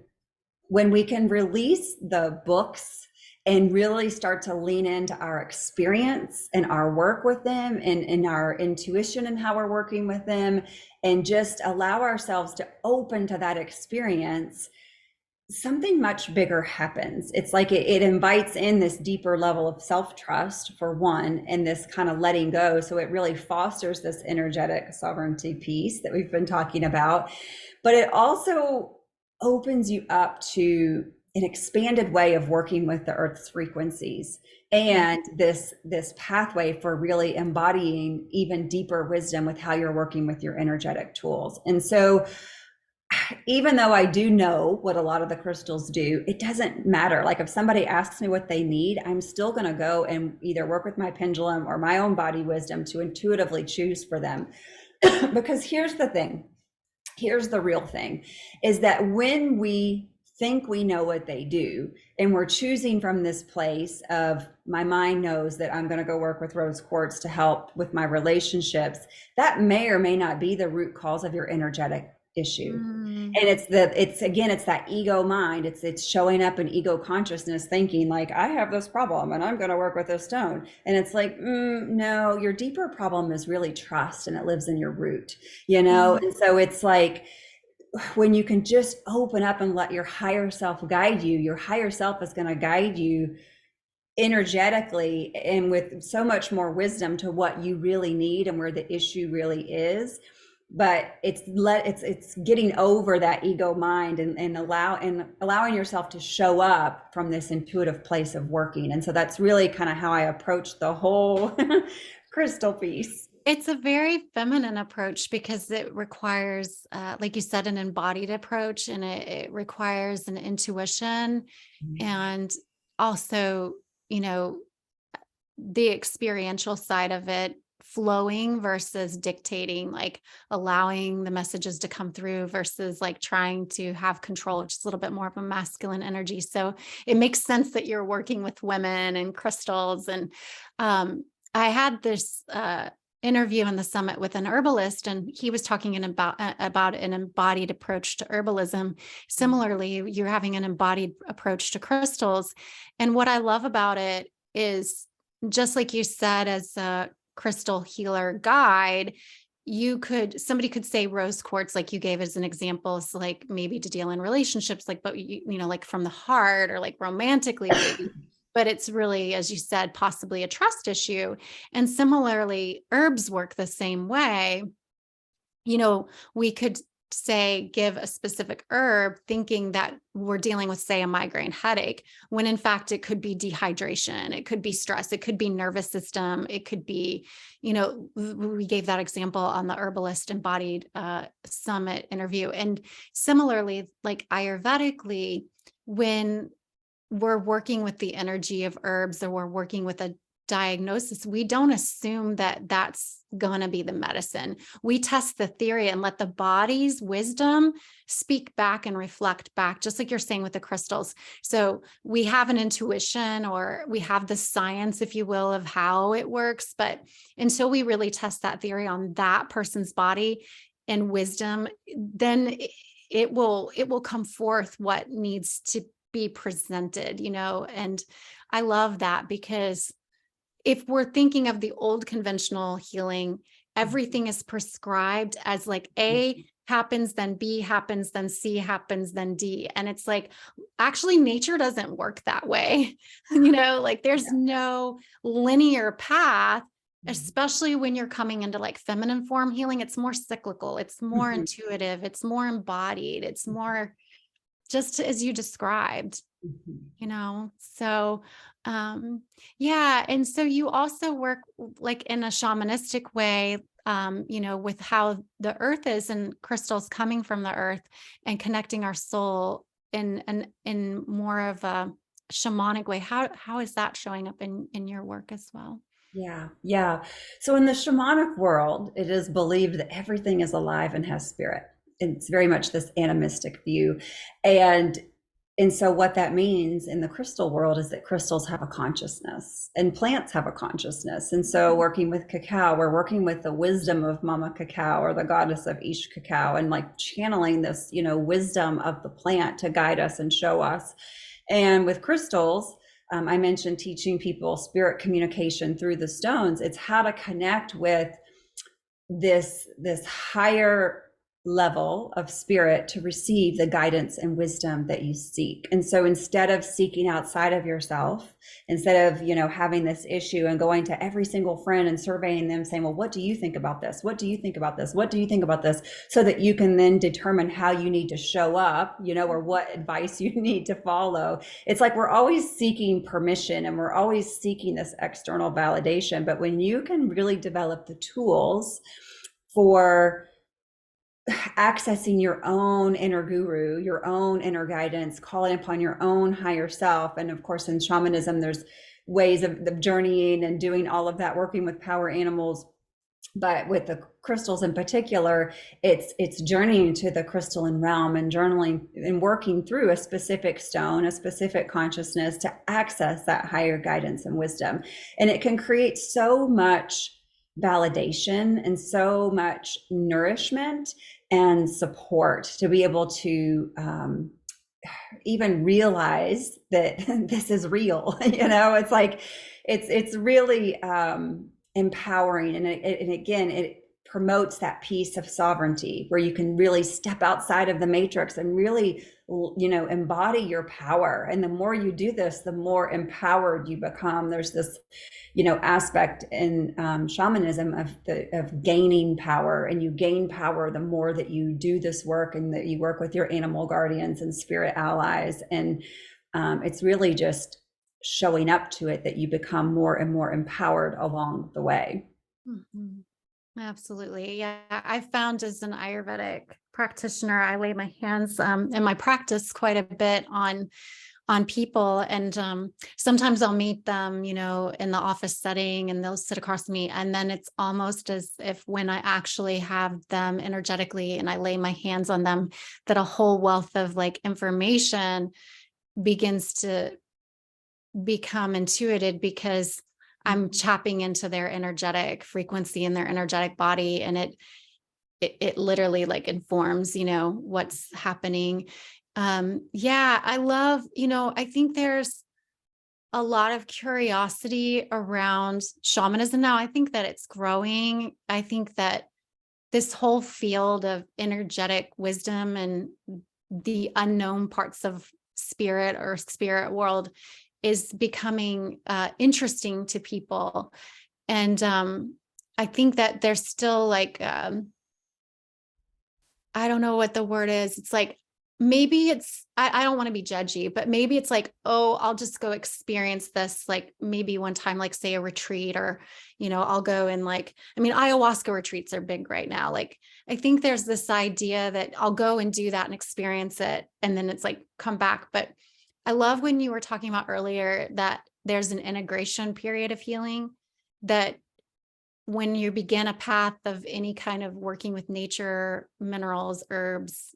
when we can release the books and really start to lean into our experience and our work with them, and our intuition and how we're working with them, and just allow ourselves to open to that experience, something much bigger happens. It's like it invites in this deeper level of self-trust for one, and this kind of letting go. So it really fosters this energetic sovereignty piece that we've been talking about. But it also opens you up to an expanded way of working with the earth's frequencies, and this pathway for really embodying even deeper wisdom with how you're working with your energetic tools. And so even though I do know what a lot of the crystals do, it doesn't matter. Like if somebody asks me what they need, I'm still going to go and either work with my pendulum or my own body wisdom to intuitively choose for them. Because here's the thing, here's the real thing, is that when we think we know what they do, and we're choosing from this place of my mind knows that I'm going to go work with rose quartz to help with my relationships, that may or may not be the root cause of your energetic issue. And it's that ego mind. It's showing up in ego consciousness, thinking like, I have this problem and I'm going to work with this stone. And it's like, no, your deeper problem is really trust, and it lives in your root, you know? And so it's like, when you can just open up and let your higher self guide you, your higher self is going to guide you energetically and with so much more wisdom to what you really need and where the issue really is. But it's getting over that ego mind and allowing yourself to show up from this intuitive place of working. And so that's really kind of how I approach the whole crystal piece.
It's a very feminine approach because it requires, like you said, an embodied approach, and it requires an intuition, and also, you know, the experiential side of it flowing versus dictating, like allowing the messages to come through versus like trying to have control, which is a little bit more of a masculine energy. So it makes sense that you're working with women and crystals. And I had this interview on the summit with an herbalist, and he was talking about an embodied approach to herbalism. Similarly, you're having an embodied approach to crystals. And what I love about it is, just like you said, as a crystal healer guide, somebody could say rose quartz, like you gave as an example, so like maybe to deal in relationships, like, but you know, like from the heart or like romantically, maybe. But it's really, as you said, possibly a trust issue. And similarly, herbs work the same way. You know, we could say, give a specific herb thinking that we're dealing with, say, a migraine headache, when in fact it could be dehydration, it could be stress, it could be nervous system, it could be, you know, we gave that example on the herbalist embodied summit interview. And similarly, like Ayurvedically, when we're working with the energy of herbs or we're working with a diagnosis, we don't assume that that's going to be the medicine. We test the theory and let the body's wisdom speak back and reflect back, just like you're saying with the crystals. So we have an intuition, or we have the science, if you will, of how it works. But until we really test that theory on that person's body and wisdom, then it will come forth what needs to be presented, you know. And I love that, because if we're thinking of the old conventional healing, everything is prescribed as like A happens, then B happens, then C happens, then D. And it's like, actually, nature doesn't work that way. You know, like there's no linear path, especially when you're coming into like feminine form healing. It's more cyclical, it's more intuitive, it's more embodied, it's more just as you described, you know? So, yeah. And so you also work like in a shamanistic way, you know, with how the earth is and crystals coming from the earth and connecting our soul in more of a shamanic way. How is that showing up in your work as well?
Yeah, yeah. So in the shamanic world, it is believed that everything is alive and has spirit. It's very much this animistic view. And so what that means in the crystal world is that crystals have a consciousness and plants have a consciousness. And so working with cacao, we're working with the wisdom of Mama Cacao, or the goddess of Ish Cacao, and like channeling this, you know, wisdom of the plant to guide us and show us. And with crystals, I mentioned teaching people spirit communication through the stones. It's how to connect with this higher level of spirit to receive the guidance and wisdom that you seek. And so instead of seeking outside of yourself, instead of, having this issue and going to every single friend and surveying them saying, well, what do you think about this? What do you think about this? What do you think about this? So that you can then determine how you need to show up, or what advice you need to follow. It's like we're always seeking permission and we're always seeking this external validation. But when you can really develop the tools for accessing your own inner guru, your own inner guidance, calling upon your own higher self. And of course, in shamanism, there's ways of journeying and doing all of that, working with power animals. But with the crystals in particular, it's journeying to the crystalline realm and journaling and working through a specific stone, a specific consciousness to access that higher guidance and wisdom. And it can create so much validation and so much nourishment and support to be able to even realize that this is real. It's like it's really empowering, and again, it promotes that piece of sovereignty where you can really step outside of the matrix and really embody your power. And the more you do this, the more empowered you become. There's this aspect in shamanism of gaining power, and you gain power the more that you do this work and that you work with your animal guardians and spirit allies. And it's really just showing up to it that you become more and more empowered along the way.
Mm-hmm. Absolutely. Yeah. I found as an Ayurvedic practitioner, I lay my hands in my practice quite a bit on people. And sometimes I'll meet them, in the office setting, and they'll sit across from me. And then it's almost as if when I actually have them energetically and I lay my hands on them, that a whole wealth of information begins to become intuited, because I'm tapping into their energetic frequency and their energetic body. And it literally informs, what's happening. I love, I think there's a lot of curiosity around shamanism now. I think that it's growing. I think that this whole field of energetic wisdom and the unknown parts of spirit or spirit world is becoming interesting to people. And I think that there's still I don't know what the word is. It's maybe I don't want to be judgy, but maybe it's oh, I'll just go experience this, maybe one time, say a retreat, or, I'll go and ayahuasca retreats are big right now. I think there's this idea that I'll go and do that and experience it, and then it's come back. But I love when you were talking about earlier that there's an integration period of healing, that when you begin a path of any kind of working with nature, minerals, herbs,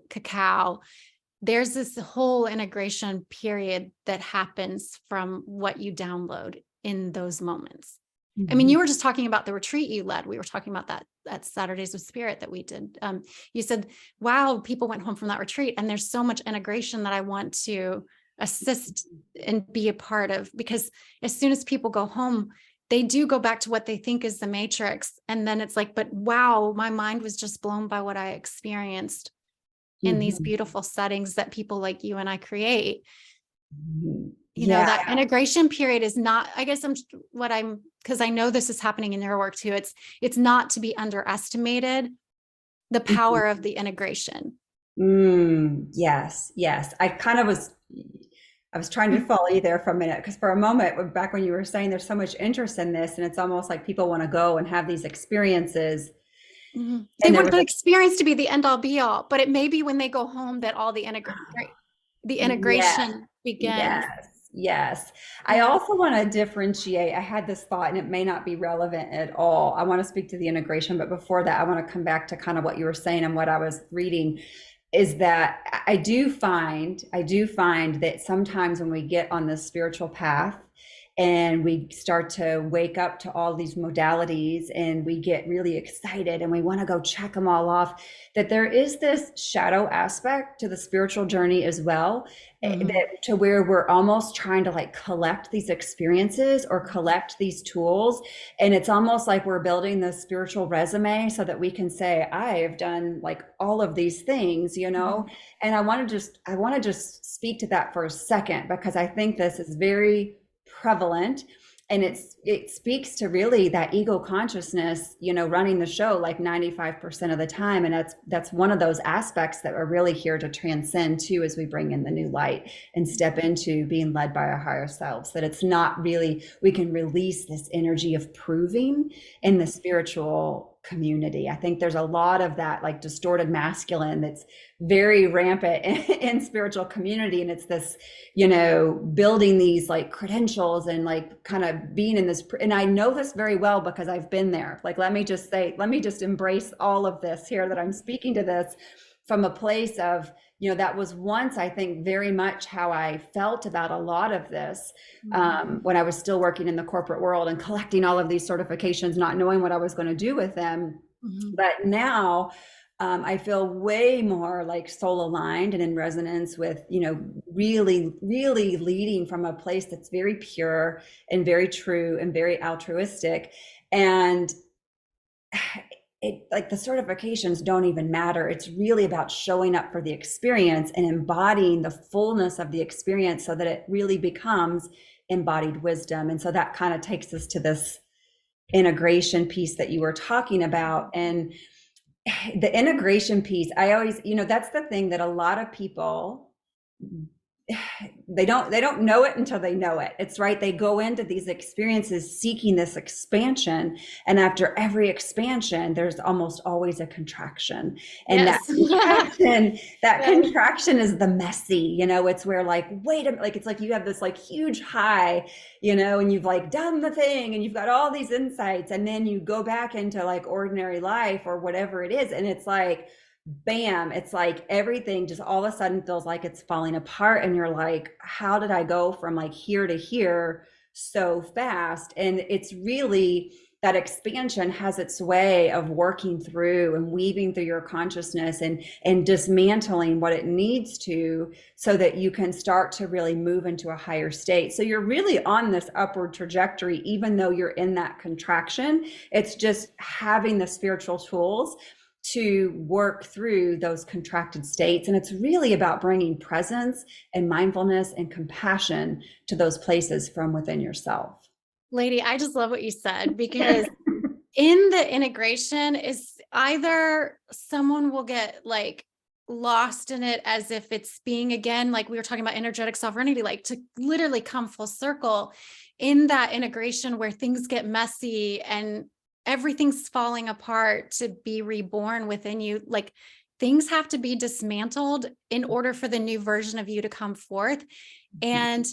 cacao, there's this whole integration period that happens from what you download in those moments. Mm-hmm. I mean, you were just talking about the retreat you led. We were talking about that at Saturdays with Spirit that we did. You said, wow, people went home from that retreat, and there's so much integration that I want to assist and be a part of, because as soon as people go home, they do go back to what they think is the matrix. And then it's but wow, my mind was just blown by what I experienced in these beautiful settings that people like you and I create. That integration period is not, I guess because I know this is happening in your work too. It's not to be underestimated, the power of the integration.
Yes. I was trying to follow you there for a minute, because for a moment, back when you were saying there's so much interest in this, and it's almost like people want to go and have these experiences.
Mm-hmm. They want the experience to be the end all be all, but it may be when they go home that all the integration begins.
Yes. I also want to differentiate. I had this thought, and it may not be relevant at all. I want to speak to the integration, but before that, I want to come back to kind of what you were saying and what I was reading. Is that I do find that sometimes when we get on this spiritual path and we start to wake up to all these modalities and we get really excited and we want to go check them all off, that there is this shadow aspect to the spiritual journey as well, that to where we're almost trying to like collect these experiences or collect these tools, and it's almost like we're building this spiritual resume so that we can say, I have done like all of these things, you know. And I want to just speak to that for a second, because I think this is very prevalent, and it speaks to really that ego consciousness, you know, running the show like 95% of the time. And that's one of those aspects that we're really here to transcend too, as we bring in the new light and step into being led by our higher selves. That it's not really, we can release this energy of proving in the spiritual community. I think there's a lot of that like distorted masculine that's very rampant in spiritual community. And it's this, you know, building these like credentials and like kind of being in this. And I know this very well because I've been there. Like, let me just embrace all of this here, that I'm speaking to this from a place of, you know, that was once, I think, very much how I felt about a lot of this when I was still working in the corporate world and collecting all of these certifications, not knowing what I was going to do with them. But now I feel way more like soul aligned and in resonance with, you know, really, really leading from a place that's very pure and very true and very altruistic. And it, like, the certifications don't even matter. It's really about showing up for the experience and embodying the fullness of the experience so that it really becomes embodied wisdom. And so that kind of takes us to this integration piece that you were talking about. And the integration piece, I always, you know, that's the thing that a lot of people, they don't know it until they know it. It's right. They go into these experiences seeking this expansion. And after every expansion, there's almost always a contraction. And
Yes.
that contraction is the messy, you know, it's where like, wait a minute, like, it's like you have this like huge high, you know, and you've like done the thing and you've got all these insights, and then you go back into like ordinary life or whatever it is. And it's like, bam, it's like everything just all of a sudden feels like it's falling apart, and you're like, how did I go from like here to here so fast? And it's really, that expansion has its way of working through and weaving through your consciousness and dismantling what it needs to, so that you can start to really move into a higher state. So you're really on this upward trajectory, even though you're in that contraction. It's just having the spiritual tools to work through those contracted states. And it's really about bringing presence and mindfulness and compassion to those places from within yourself.
Lady, I just love what you said, because in the integration is either someone will get like lost in it as if it's being, again, like we were talking about energetic sovereignty, like to literally come full circle in that integration where things get messy and everything's falling apart to be reborn within you. Like, things have to be dismantled in order for the new version of you to come forth. And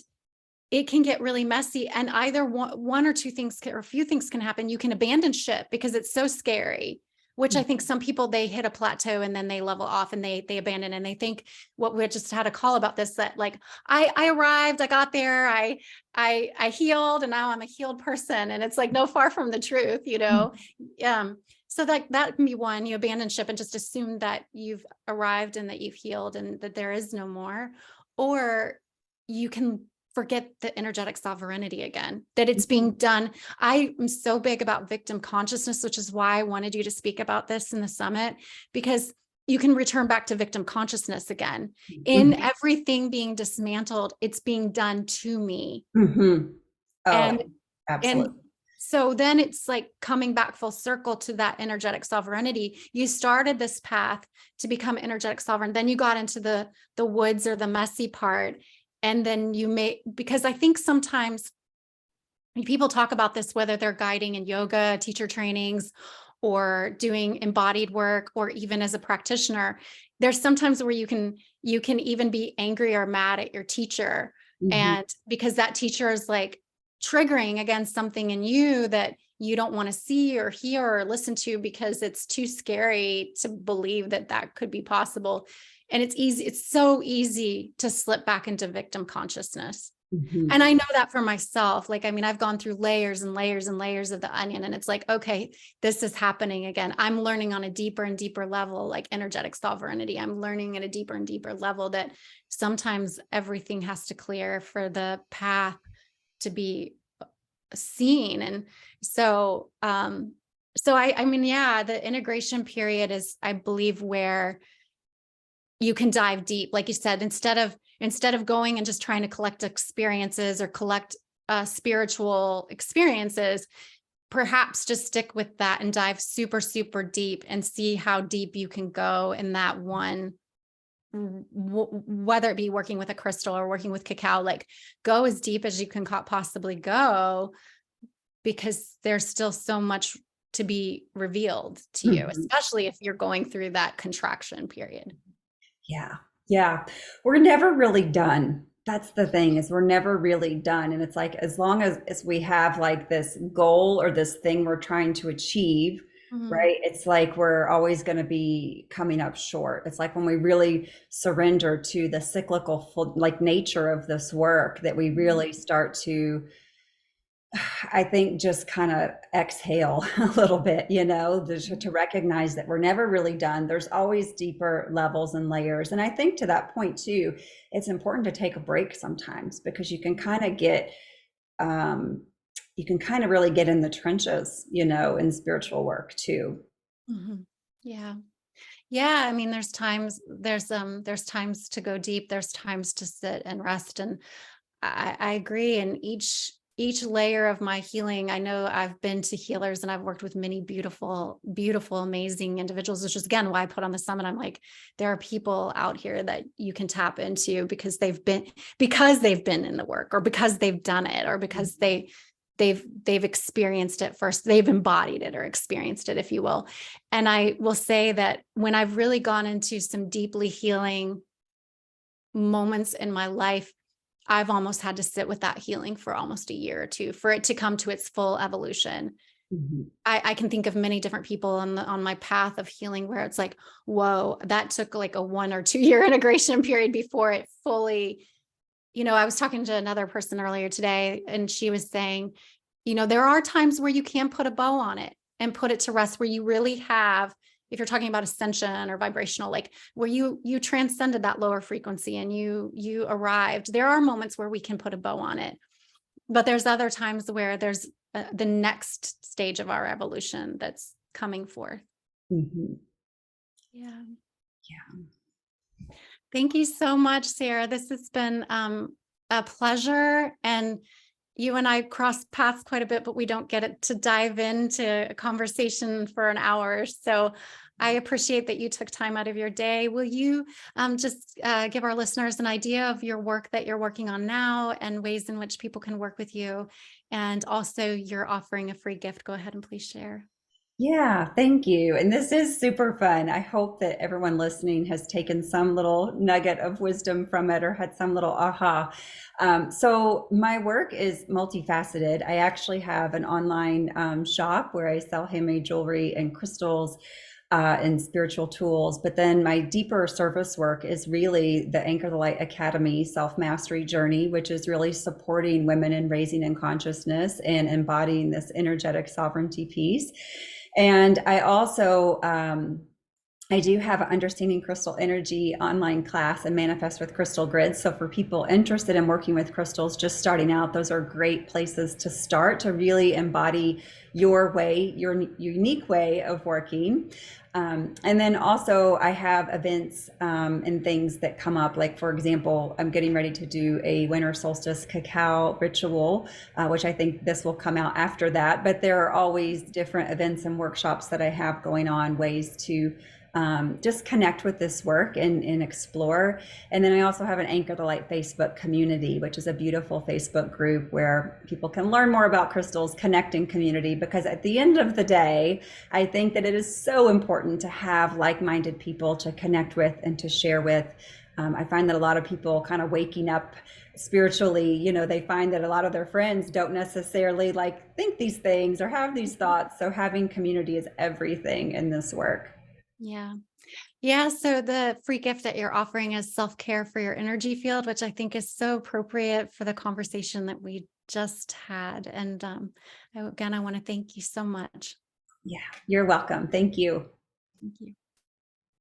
it can get really messy, and either one or two things or a few things can happen. You can abandon ship because it's so scary, which I think some people, they hit a plateau and then they level off and they abandon, and they think, what we just had a call about this, that like, I arrived, I got there, I healed, and now I'm a healed person. And it's like, no, far from the truth, you know? So that can be one. You abandon ship and just assume that you've arrived and that you've healed and that there is no more. Or you can forget the energetic sovereignty again, that it's being done. I am so big about victim consciousness, which is why I wanted you to speak about this in the summit, because you can return back to victim consciousness again. In everything being dismantled, it's being done to me.
Oh,
and
absolutely.
and so then it's like coming back full circle to that energetic sovereignty. You started this path to become energetic sovereign, then you got into the woods or the messy part. And then because I think sometimes people talk about this, whether they're guiding in yoga, teacher trainings, or doing embodied work, or even as a practitioner, there's sometimes where you can even be angry or mad at your teacher. And because that teacher is like triggering against something in you that you don't want to see or hear or listen to, because it's too scary to believe that could be possible. And it's so easy to slip back into victim consciousness.
Mhm.
And I know that for myself. Like, I mean, I've gone through layers and layers and layers of the onion, and it's like, okay, this is happening again. I'm learning on a deeper and deeper level, like energetic sovereignty. I'm learning at a deeper and deeper level that sometimes everything has to clear for the path to be seen. And so, I mean, yeah, the integration period is, I believe, where you can dive deep, like you said, instead of going and just trying to collect experiences or collect spiritual experiences, perhaps just stick with that and dive super, super deep and see how deep you can go in that one, whether it be working with a crystal or working with cacao. Like, go as deep as you can possibly go, because there's still so much to be revealed to you,
Mhm.
especially if you're going through that contraction period.
Yeah. Yeah. We're never really done. That's the thing, is we're never really done. And it's like, as long as we have like this goal or this thing we're trying to achieve,
Mhm.
right? It's like we're always going to be coming up short. It's like when we really surrender to the cyclical like nature of this work, that we really start to, I think, just kind of exhale a little bit, to recognize that we're never really done. There's always deeper levels and layers. And I think to that point too, it's important to take a break sometimes, because um, you can kind of really get in the trenches, in spiritual work too.
Mhm. Yeah. Yeah, I mean, there's times to go deep, there's times to sit and rest, and I agree. And each layer of my healing, I know I've been to healers and I've worked with many beautiful, beautiful, amazing individuals, which is again why I put on the summit. I'm like, there are people out here that you can tap into because they've been in the work, or because they've done it, or because they've experienced it first, they've embodied it or experienced it, if you will. And I will say that when I've really gone into some deeply healing moments in my life, I've almost had to sit with that healing for almost a year or two for it to come to its full evolution.
Mhm.
I can think of many different people on my path of healing where it's like, whoa, that took like a 1 or 2 year integration period before it fully. I was talking to another person earlier today, and she was saying, there are times where you can put a bow on it and put it to rest, where you really have, if you're talking about ascension or vibrational, like where you transcended that lower frequency and you arrived. There are moments where we can put a bow on it, but there's other times where there's the next stage of our evolution that's coming forth.
Mhm.
Yeah.
Yeah.
Thank you so much, Sarah. This has been a pleasure. And you and I cross paths quite a bit, but we don't get it to dive into a conversation for an hour. So I appreciate that you took time out of your day. Will you just give our listeners an idea of your work that you're working on now and ways in which people can work with you? And also, you're offering a free gift. Go ahead and please share.
Yeah, thank you. And this is super fun. I hope that everyone listening has taken some little nugget of wisdom from it, or had some little aha. So, my work is multifaceted. I actually have an online shop where I sell handmade jewelry and crystals. And spiritual tools. But then my deeper service work is really the Anchor the Light Academy self mastery journey, which is really supporting women in raising in consciousness and embodying this energetic sovereignty piece. And I also, I do have an Understanding Crystal Energy online class and Manifest with Crystal Grids. So for people interested in working with crystals, just starting out, those are great places to start to really embody your way, your unique way of working. And then also I have events and things that come up. Like, for example, I'm getting ready to do a winter solstice cacao ritual, which I think this will come out after that. But there are always different events and workshops that I have going on, ways to just connect with this work and explore. And then I also have an Anchor the Light Facebook community, which is a beautiful Facebook group where people can learn more about crystals, connect in community, because at the end of the day, I think that it is so important to have like-minded people to connect with and to share with. I find that a lot of people kind of waking up spiritually, they find that a lot of their friends don't necessarily like think these things or have these thoughts. So having community is everything in this work.
Yeah. Yeah, so the free gift that you're offering is self-care for your energy field, which I think is so appropriate for the conversation that we just had. And again, I want to thank you so much.
Yeah, you're welcome. Thank you.
Thank you.